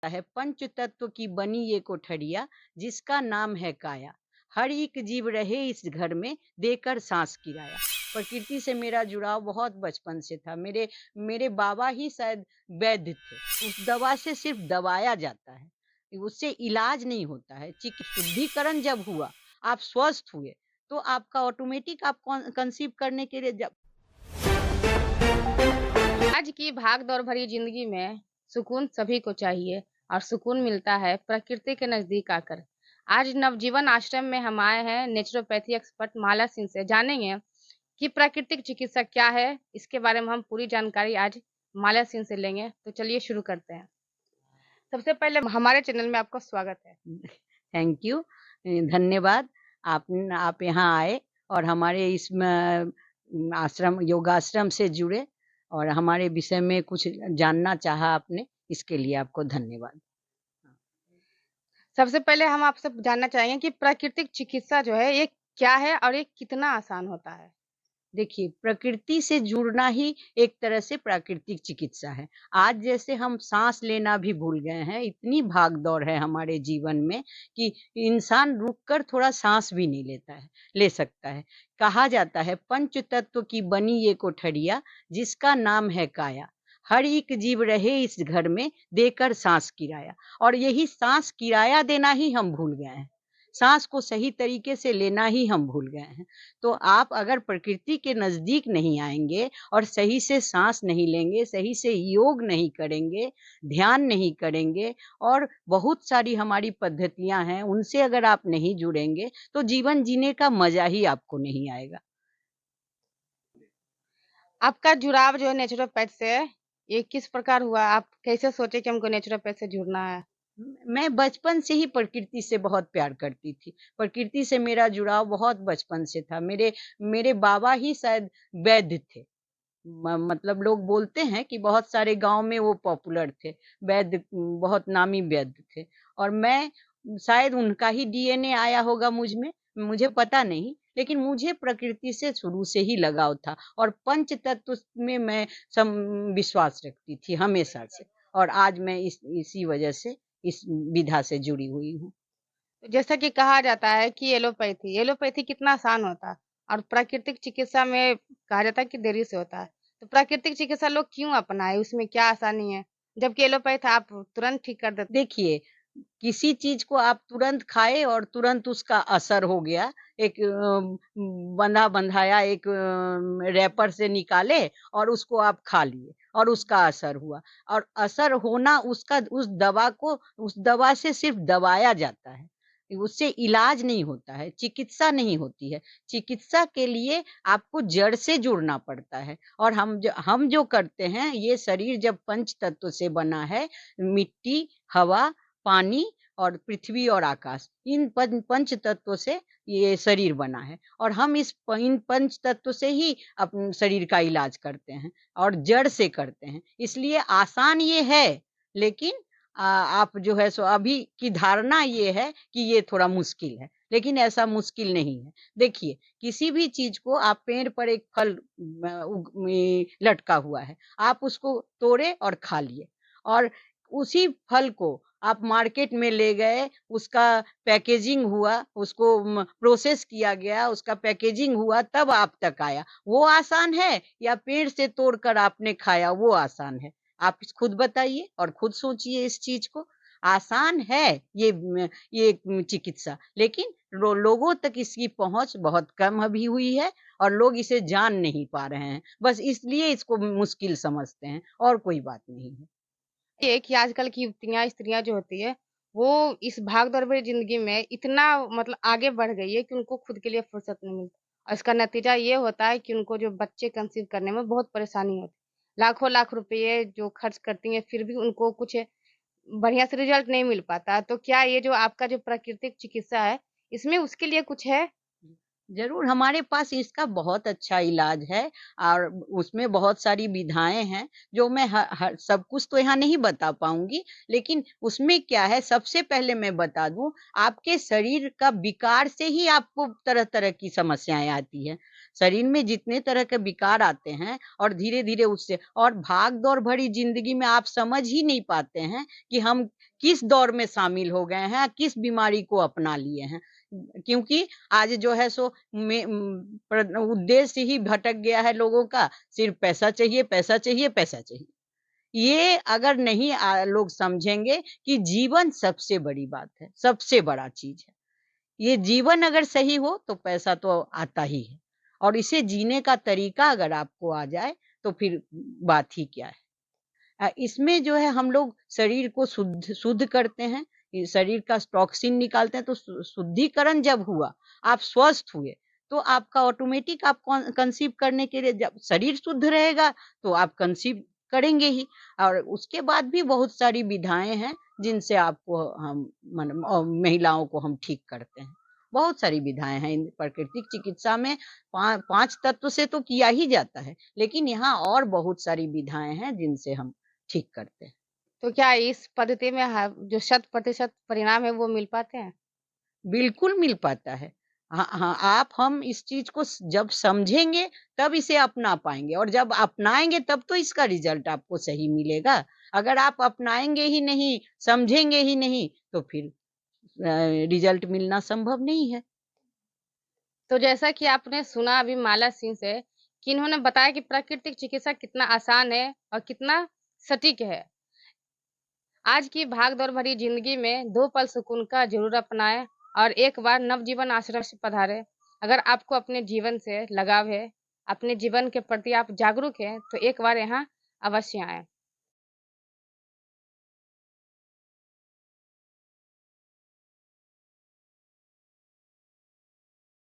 है पंच तत्व की बनी ये कोठरिया, जिसका नाम है काया। हर एक जीव रहे इस घर में, देकर सांस किराया। प्रकृति से मेरा जुड़ाव बहुत बचपन से था। मेरे मेरे बाबा ही शायद वैद्य थे। उस दवा से सिर्फ दबाया जाता है, उससे इलाज नहीं होता है। शुद्धिकरण जब हुआ, आप स्वस्थ हुए, तो आपका ऑटोमेटिक आप कंसीव करने के लिए जब आज की भाग-दौड़ भरी जिंदगी में सुकून सभी को चाहिए और सुकून मिलता है प्रकृति के नजदीक आकर। आज नवजीवन आश्रम में हम आए हैं नेचुरोपैथी एक्सपर्ट माला सिंह से जानेंगे कि प्राकृतिक चिकित्सा क्या है। इसके बारे में हम पूरी जानकारी आज माला सिंह से लेंगे। तो चलिए शुरू करते हैं। सबसे पहले हमारे चैनल में आपका स्वागत है। थैंक यू, धन्यवाद। आप यहाँ आए और हमारे इस आश्रम योगाश्रम से जुड़े और हमारे विषय में कुछ जानना चाहा आपने, इसके लिए आपको धन्यवाद। सबसे पहले हम आपसे जानना चाहेंगे कि प्राकृतिक चिकित्सा जो है ये क्या है और ये कितना आसान होता है? देखिए, प्रकृति से जुड़ना ही एक तरह से प्राकृतिक चिकित्सा है। आज जैसे हम साँस लेना भी भूल गए हैं, इतनी भाग-दौड़ है हमारे जीवन में कि इंसान रुक कर थोड़ा साँस भी नहीं ले सकता है। कहा जाता है पंच तत्व की बनी ये कोठरिया, जिसका नाम है काया। हर एक जीव रहे इस घर में, देकर साँस किराया। और यही साँस किराया देना ही हम भूल गए हैं। साँस को सही तरीके से लेना ही हम भूल गए हैं। तो आप अगर प्रकृति के नज़दीक नहीं आएँगे और सही से साँस नहीं लेंगे, सही से योग नहीं करेंगे, ध्यान नहीं करेंगे और बहुत सारी हमारी पद्धतियाँ हैं, उनसे अगर आप नहीं जुड़ेंगे, तो जीवन जीने का मज़ा ही आपको नहीं आएगा। आपका जुड़ाव जो है नेचुरोपैथ से ये किस प्रकार हुआ? आप कैसे सोचे कि हमको नेचुरोपैथ से जुड़ना है? मैं बचपन से ही प्रकृति से बहुत प्यार करती थी। प्रकृति से मेरा जुड़ाव बहुत बचपन से था। मेरे मेरे बाबा ही शायद वैद्य थे। मतलब लोग बोलते हैं कि बहुत सारे गाँव में वो पॉपुलर थे, वैद्य बहुत नामी वैद्य थे और मैं शायद उनका ही डीएनए आया होगा मुझ में, मुझे पता नहीं, लेकिन मुझे प्रकृति से शुरू से ही लगाव था और पंच तत्व में मैं सम विश्वास रखती थी हमेशा से और आज मैं इसी वजह से इस विधा से जुड़ी हुई हूँ। तो जैसा कि कहा जाता है कि एलोपैथी एलोपैथी कितना आसान होता है और प्राकृतिक चिकित्सा में कहा जाता है कि देरी से होता है। तो प्राकृतिक चिकित्सा लोग क्यों अपनाए? उसमें क्या आसानी है? जबकि एलोपैथ आप तुरंत ठीक कर देते। देखिए, किसी चीज़ को आप तुरंत खाए और तुरंत उसका असर हो गया। एक बंधा-बंधाया एक रैपर से निकाले और उसको आप खा लिए और उसका असर हुआ और असर होना उसका उस दवा से सिर्फ़ दबाया जाता है। उससे इलाज नहीं होता है, चिकित्सा नहीं होती है। चिकित्सा के लिए आपको जड़ से जुड़ना पड़ता है और हम जो करते हैं, ये शरीर जब पंच तत्व से बना है, मिट्टी, हवा, पानी और पृथ्वी और आकाश इन पंच तत्वों से ये शरीर बना है और हम इन पंच तत्व से ही अपने शरीर का इलाज करते हैं और जड़ से करते हैं। इसलिए आसान ये है, लेकिन आप जो है सो अभी की धारणा ये है कि ये थोड़ा मुश्किल है, लेकिन ऐसा मुश्किल नहीं है। देखिए, किसी भी चीज़ को आप पेड़ पर एक फल लटका हुआ है, आप उसको तोड़े और खा लिए और उसी फल को आप मार्केट में ले गए, उसका पैकेजिंग हुआ, उसको प्रोसेस किया गया, उसका पैकेजिंग हुआ तब आप तक आया। वो आसान है या पेड़ से तोड़कर आपने खाया वो आसान है? आप खुद बताइए और खुद सोचिए इस चीज़ को। आसान है ये चिकित्सा, लेकिन लोगों तक इसकी पहुँच बहुत कम अभी हुई है और लोग इसे जान नहीं पा रहे हैं। बस इसलिए इसको मुश्किल समझते हैं और कोई बात नहीं है। ये कि आजकल की युवतियाँ, स्त्रियाँ जो होती है, वो इस भाग-दौड़ भरी ज़िंदगी में इतना मतलब आगे बढ़ गई है कि उनको खुद के लिए फुर्सत नहीं मिलती और इसका नतीजा ये होता है कि उनको जो बच्चे कंसीव करने में बहुत परेशानी होती है। लाखों-लाख रुपए जो खर्च करती हैं, फिर भी उनको कुछ बढ़िया से रिज़ल्ट नहीं मिल पाता। तो क्या ये जो आपका जो प्राकृतिक चिकित्सा है, इसमें उसके लिए कुछ है? ज़रूर, हमारे पास इसका बहुत अच्छा इलाज है और उसमें बहुत सारी विधाएँ हैं, जो मैं ह ह सब कुछ तो यहाँ नहीं बता पाऊँगी, लेकिन उसमें क्या है, सबसे पहले मैं बता दूँ, आपके शरीर का विकार से ही आपको तरह-तरह की समस्याएँ आती हैं। शरीर में जितने तरह के विकार आते हैं और धीरे-धीरे उससे और भाग-दौड़ भरी ज़िंदगी में आप समझ ही नहीं पाते हैं कि हम किस दौर में शामिल हो गए हैं, किस बीमारी को अपना लिए हैं। क्योंकि आज जो है सो उद्देश्य ही भटक गया है लोगों का, सिर्फ़ पैसा चाहिए, पैसा चाहिए, पैसा चाहिए। ये अगर नहीं लोग समझेंगे कि जीवन सबसे बड़ी बात है, सबसे बड़ा चीज़ है। ये जीवन अगर सही हो तो पैसा तो आता ही है और इसे जीने का तरीका अगर आपको आ जाए तो फिर बात ही क्या है। इसमें जो है हम लोग शरीर को शुद्ध शुद्ध करते हैं, ये शरीर का टॉक्सिन निकालते हैं तो शुद्धिकरण जब हुआ, आप स्वस्थ हुए, तो आपका ऑटोमेटिक आप कंसीव करने के लिए जब शरीर शुद्ध रहेगा तो आप कंसीव करेंगे ही और उसके बाद भी बहुत सारी विधाएँ हैं जिनसे आपको हम महिलाओं को हम ठीक करते हैं। बहुत सारी विधाएँ हैं इन प्राकृतिक चिकित्सा में 5 तत्व से तो किया ही जाता है, लेकिन यहाँ और बहुत सारी विधाएँ हैं जिनसे हम ठीक करते हैं। तो क्या इस पद्धति में जो शत प्रतिशत परिणाम है वो मिल पाते हैं? बिल्कुल मिल पाता है। हाँ, हाँ, आप हम इस चीज़ को जब समझेंगे तब इसे अपना पाएँगे और जब अपनाएँगे तब तो इसका रिज़ल्ट आपको सही मिलेगा। अगर आप अपनाएँगे ही नहीं, समझेंगे ही नहीं तो फिर रिज़ल्ट मिलना संभव नहीं है। तो जैसा कि आपने सुना अभी माला सिंह से कि इन्होंने बताया कि प्राकृतिक चिकित्सा कितना आसान है और कितना सटीक है। आज की भाग-दौड़ भरी ज़िंदगी में 2 पल सुकून का ज़रूर अपनाएँ और एक बार नवजीवन आश्रम से पधारें। अगर आपको अपने जीवन से लगाव है, अपने जीवन के प्रति आप जागरूक हैं, तो एक बार यहाँ अवश्य आएँ।